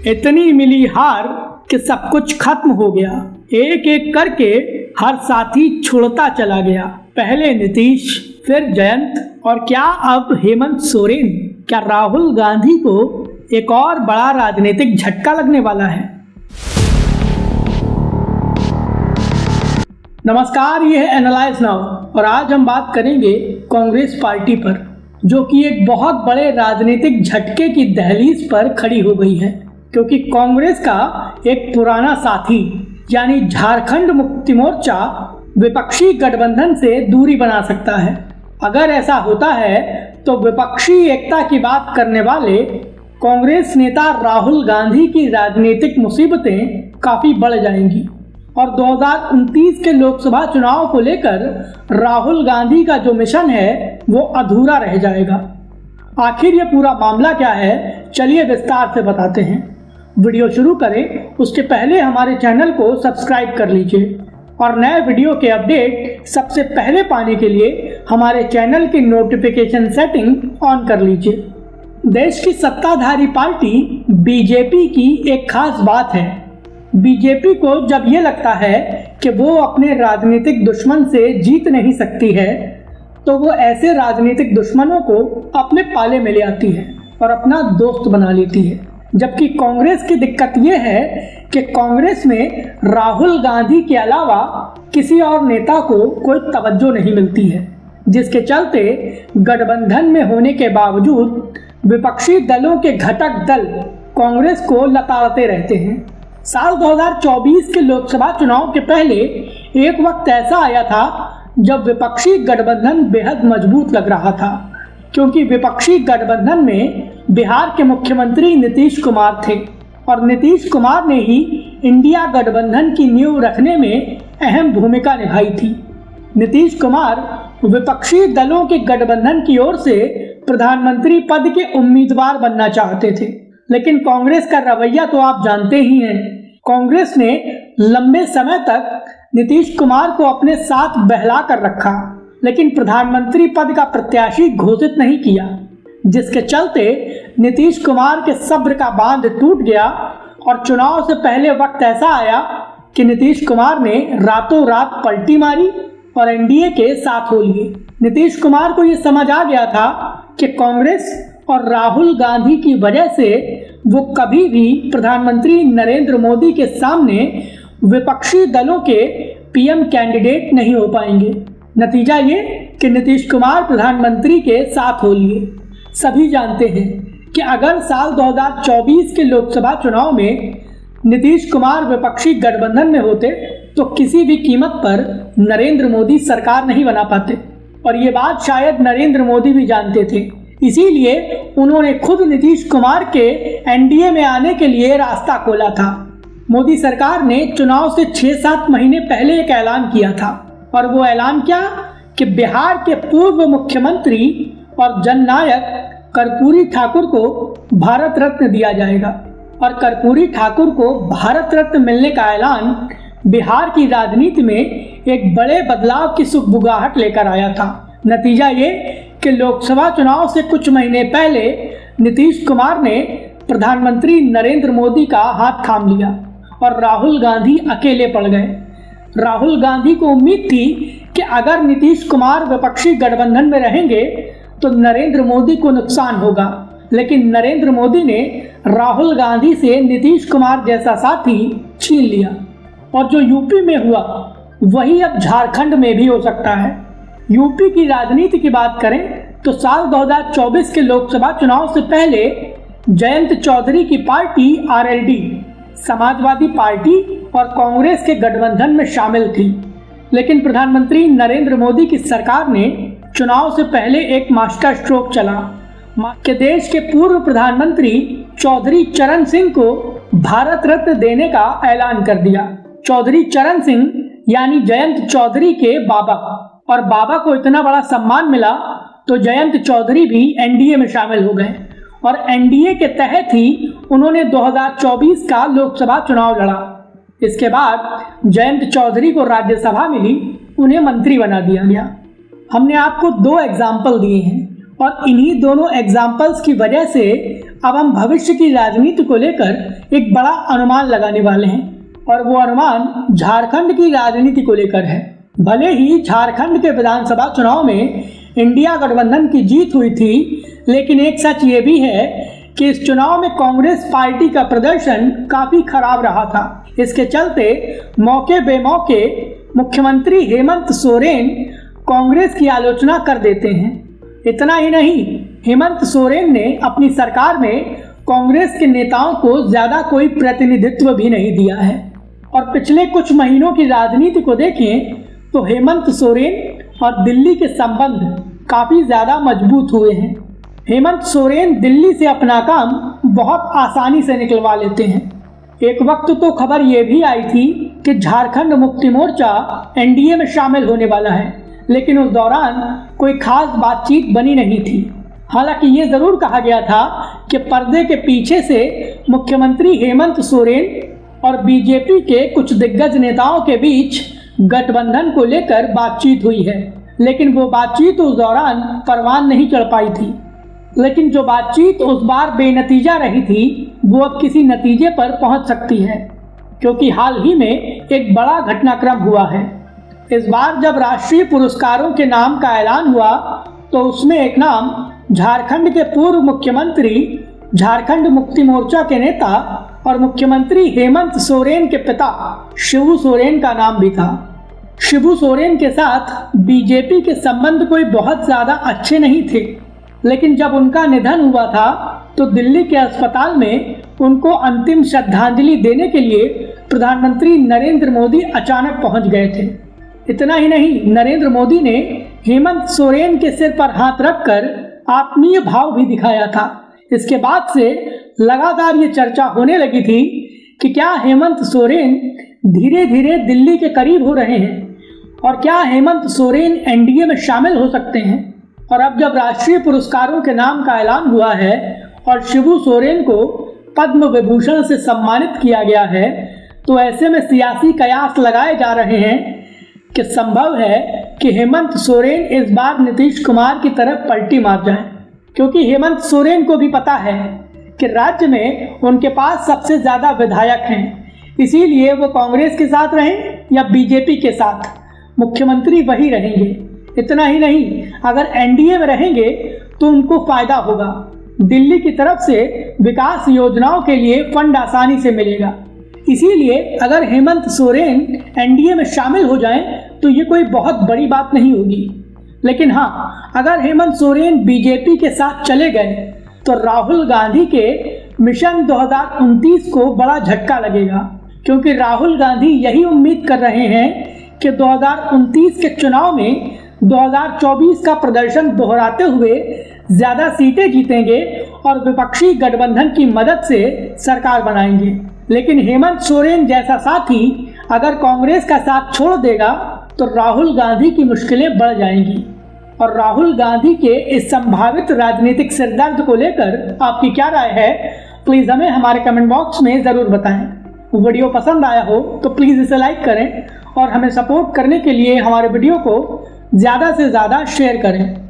इतनी मिली हार कि सब कुछ खत्म हो गया। एक एक करके हर साथी छुड़ता चला गया। पहले नीतीश, फिर जयंत और क्या अब हेमंत सोरेन। क्या राहुल गांधी को एक और बड़ा राजनीतिक झटका लगने वाला है? नमस्कार, ये है एनालाइज नाउ और आज हम बात करेंगे कांग्रेस पार्टी पर, जो कि एक बहुत बड़े राजनीतिक झटके की दहलीज पर खड़ी हो गई है। क्योंकि कांग्रेस का एक पुराना साथी यानी झारखंड मुक्ति मोर्चा विपक्षी गठबंधन से दूरी बना सकता है। अगर ऐसा होता है तो विपक्षी एकता की बात करने वाले कांग्रेस नेता राहुल गांधी की राजनीतिक मुसीबतें काफी बढ़ जाएंगी और 2029 के लोकसभा चुनाव को लेकर राहुल गांधी का जो मिशन है वो अधूरा रह जाएगा। आखिर ये पूरा मामला क्या है, चलिए विस्तार से बताते हैं। वीडियो शुरू करें उसके पहले हमारे चैनल को सब्सक्राइब कर लीजिए और नए वीडियो के अपडेट सबसे पहले पाने के लिए हमारे चैनल की नोटिफिकेशन सेटिंग ऑन कर लीजिए। देश की सत्ताधारी पार्टी बीजेपी की एक खास बात है। बीजेपी को जब ये लगता है कि वो अपने राजनीतिक दुश्मन से जीत नहीं सकती है तो वो ऐसे राजनीतिक दुश्मनों को अपने पाले में ले आती है और अपना दोस्त बना लेती है। जबकि कांग्रेस की दिक्कत ये है कि कांग्रेस में राहुल गांधी के अलावा किसी और नेता को कोई तवज्जो नहीं मिलती है, जिसके चलते गठबंधन में होने के बावजूद विपक्षी दलों के घटक दल कांग्रेस को लताड़ते रहते हैं। साल 2024 के लोकसभा चुनाव के पहले एक वक्त ऐसा आया था जब विपक्षी गठबंधन बेहद मजबूत लग रहा था, क्योंकि विपक्षी गठबंधन में बिहार के मुख्यमंत्री नीतीश कुमार थे और नीतीश कुमार ने ही इंडिया गठबंधन की नींव रखने में अहम भूमिका निभाई थी। नीतीश कुमार विपक्षी दलों के गठबंधन की ओर से प्रधानमंत्री पद के उम्मीदवार बनना चाहते थे, लेकिन कांग्रेस का रवैया तो आप जानते ही हैं। कांग्रेस ने लंबे समय तक नीतीश कुमार को अपने साथ बहला कर रखा, लेकिन प्रधानमंत्री पद का प्रत्याशी घोषित नहीं किया, जिसके चलते नीतीश कुमार के सब्र का बांध टूट गया और चुनाव से पहले वक्त ऐसा आया कि नीतीश कुमार ने रातों रात पलटी मारी और एनडीए के साथ हो लिए। नीतीश कुमार को यह समझ आ गया था कि कांग्रेस और राहुल गांधी की वजह से वो कभी भी प्रधानमंत्री नरेंद्र मोदी के सामने विपक्षी दलों के पीएम कैंडिडेट नहीं हो पाएंगे। नतीजा ये कि नीतीश कुमार प्रधानमंत्री के साथ हो लिए। सभी जानते हैं कि अगर साल 2024 के लोकसभा चुनाव में नीतीश कुमार विपक्षी गठबंधन में होते तो किसी भी कीमत पर नरेंद्र मोदी सरकार नहीं बना पाते और ये बात शायद नरेंद्र मोदी भी जानते थे। इसीलिए उन्होंने खुद नीतीश कुमार के एनडीए में आने के लिए रास्ता खोला था। मोदी सरकार ने चुनाव से 6-7 महीने पहले एक ऐलान किया था और वो ऐलान क्या कि बिहार के पूर्व मुख्यमंत्री और जननायक कर्पूरी ठाकुर को भारत रत्न दिया जाएगा और कर्पूरी ठाकुर को भारत रत्न मिलने का ऐलान बिहार की राजनीति में एक बड़े बदलाव की सुगबुगाहट लेकर आया था। नतीजा ये कि लोकसभा चुनाव से कुछ महीने पहले नीतीश कुमार ने प्रधानमंत्री नरेंद्र मोदी का हाथ थाम लिया और राहुल गांधी अकेले पड़ गए। राहुल गांधी को उम्मीद थी कि अगर नीतीश कुमार विपक्षी गठबंधन में रहेंगे तो नरेंद्र मोदी को नुकसान होगा, लेकिन नरेंद्र मोदी ने राहुल गांधी से नीतीश कुमार जैसा साथी छीन लिया और जो यूपी में हुआ वही अब झारखंड में भी हो सकता है। यूपी की राजनीति की बात करें तो साल 2024 के लोकसभा चुनाव से पहले जयंत चौधरी की पार्टी आरएलडी समाजवादी पार्टी और कांग्रेस के गठबंधन में शामिल थी, लेकिन प्रधानमंत्री नरेंद्र मोदी की सरकार ने चुनाव से पहले एक मास्टर स्ट्रोक चला कि देश के पूर्व प्रधानमंत्री चौधरी चरण सिंह को भारत रत्न देने का ऐलान कर दिया। चौधरी चरण सिंह यानी जयंत चौधरी के बाबा, और बाबा को इतना बड़ा सम्मान मिला तो जयंत चौधरी भी एनडीए में शामिल हो गए और एनडीए के तहत ही उन्होंने 2024 का लोकसभा चुनाव लड़ा। इसके बाद जयंत चौधरी को राज्यसभा मिली, उन्हें मंत्री बना दिया गया। हमने आपको 2 एग्जाम्पल दिए हैं, और इन्हीं दोनों एग्जाम्पल्स की वजह से अब हम भविष्य की राजनीति को लेकर एक बड़ा अनुमान लगाने वाले हैं, और वो अनुमान झारखंड की राजनीति को लेकर है। भले ही झारखंड के विधानसभा चुनाव में इंडिया गठबंधन की जीत हुई थी, लेकिन एक सच ये भी है कि इस चुनाव में कांग्रेस पार्टी का प्रदर्शन काफी खराब रहा था। इसके चलते मौके बेमौके मुख्यमंत्री हेमंत सोरेन कांग्रेस की आलोचना कर देते हैं। इतना ही नहीं, हेमंत सोरेन ने अपनी सरकार में कांग्रेस के नेताओं को ज्यादा कोई प्रतिनिधित्व भी नहीं दिया है। और पिछले कुछ महीनों की राजनीति को देखें तो हेमंत सोरेन और दिल्ली के संबंध काफी ज्यादा मजबूत हुए हैं। हेमंत सोरेन दिल्ली से अपना काम बहुत आसानी से निकलवा लेते हैं। एक वक्त तो खबर ये भी आई थी कि झारखंड मुक्ति मोर्चा एनडीए में शामिल होने वाला है, लेकिन उस दौरान कोई खास बातचीत बनी नहीं थी। हालांकि ये जरूर कहा गया था कि पर्दे के पीछे से मुख्यमंत्री हेमंत सोरेन और बीजेपी के कुछ दिग्गज नेताओं के बीच गठबंधन को लेकर बातचीत हुई है, लेकिन वो बातचीत उस दौरान परवान नहीं चढ़ पाई थी। लेकिन जो बातचीत उस बार बेनतीजा रही थी, वो अब किसी नतीजे पर पहुंच सकती है, क्योंकि हाल ही में एक बड़ा घटनाक्रम हुआ है। इस बार जब राष्ट्रीय पुरस्कारों के नाम का ऐलान हुआ तो उसमें एक नाम झारखंड के पूर्व मुख्यमंत्री, झारखंड मुक्ति मोर्चा के नेता और मुख्यमंत्री हेमंत सोरेन के पिता शिबू सोरेन का नाम भी था। शिबू सोरेन के साथ बीजेपी के संबंध कोई बहुत ज्यादा अच्छे नहीं थे, लेकिन जब उनका निधन हुआ था तो दिल्ली के अस्पताल में उनको अंतिम श्रद्धांजलि देने के लिए प्रधानमंत्री नरेंद्र मोदी अचानक पहुंच गए थे। इतना ही नहीं, नरेंद्र मोदी ने हेमंत सोरेन के सिर पर हाथ रखकर आत्मीय भाव भी दिखाया था। इसके बाद से लगातार ये चर्चा होने लगी थी कि क्या हेमंत सोरेन धीरे धीरे दिल्ली के करीब हो रहे हैं और क्या हेमंत सोरेन एनडीए में शामिल हो सकते हैं। और अब जब राष्ट्रीय पुरस्कारों के नाम का ऐलान हुआ है और शिबू सोरेन को पद्म विभूषण से सम्मानित किया गया है, तो ऐसे में सियासी कयास लगाए जा रहे हैं कि संभव है कि हेमंत सोरेन इस बार नीतीश कुमार की तरफ पलटी मार जाएं, क्योंकि हेमंत सोरेन को भी पता है कि राज्य में उनके पास सबसे ज्यादा विधायक हैं, इसीलिए वो कांग्रेस के साथ रहें या बीजेपी के साथ, मुख्यमंत्री वही रहेंगे। इतना ही नहीं, अगर एनडीए में रहेंगे तो उनको फायदा होगा। दिल्ली की तरफ से विकास योजनाओं के लिए फंड आसानी से मिलेगा। इसीलिए अगर हेमंत सोरेन एनडीए में शामिल हो जाएं तो ये कोई बहुत बड़ी बात नहीं होगी। लेकिन हाँ, अगर हेमंत सोरेन बीजेपी के साथ चले गए तो राहुल गांधी के मिशन 2029 को बड़ा झटका लगेगा, क्योंकि राहुल गांधी यही उम्मीद कर रहे हैं कि 2029 के चुनाव में 2024 का प्रदर्शन दोहराते हुए ज्यादा सीटें जीतेंगे और विपक्षी गठबंधन की मदद से सरकार बनाएंगे। लेकिन हेमंत सोरेन जैसा साथी अगर कांग्रेस का साथ छोड़ देगा तो राहुल गांधी की मुश्किलें बढ़ जाएंगी। और राहुल गांधी के इस संभावित राजनीतिक सिरदर्द को लेकर आपकी क्या राय है, प्लीज हमें हमारे कमेंट बॉक्स में जरूर बताएं। वीडियो पसंद आया हो तो प्लीज इसे लाइक करें और हमें सपोर्ट करने के लिए हमारे वीडियो को ज्यादा से ज्यादा शेयर करें।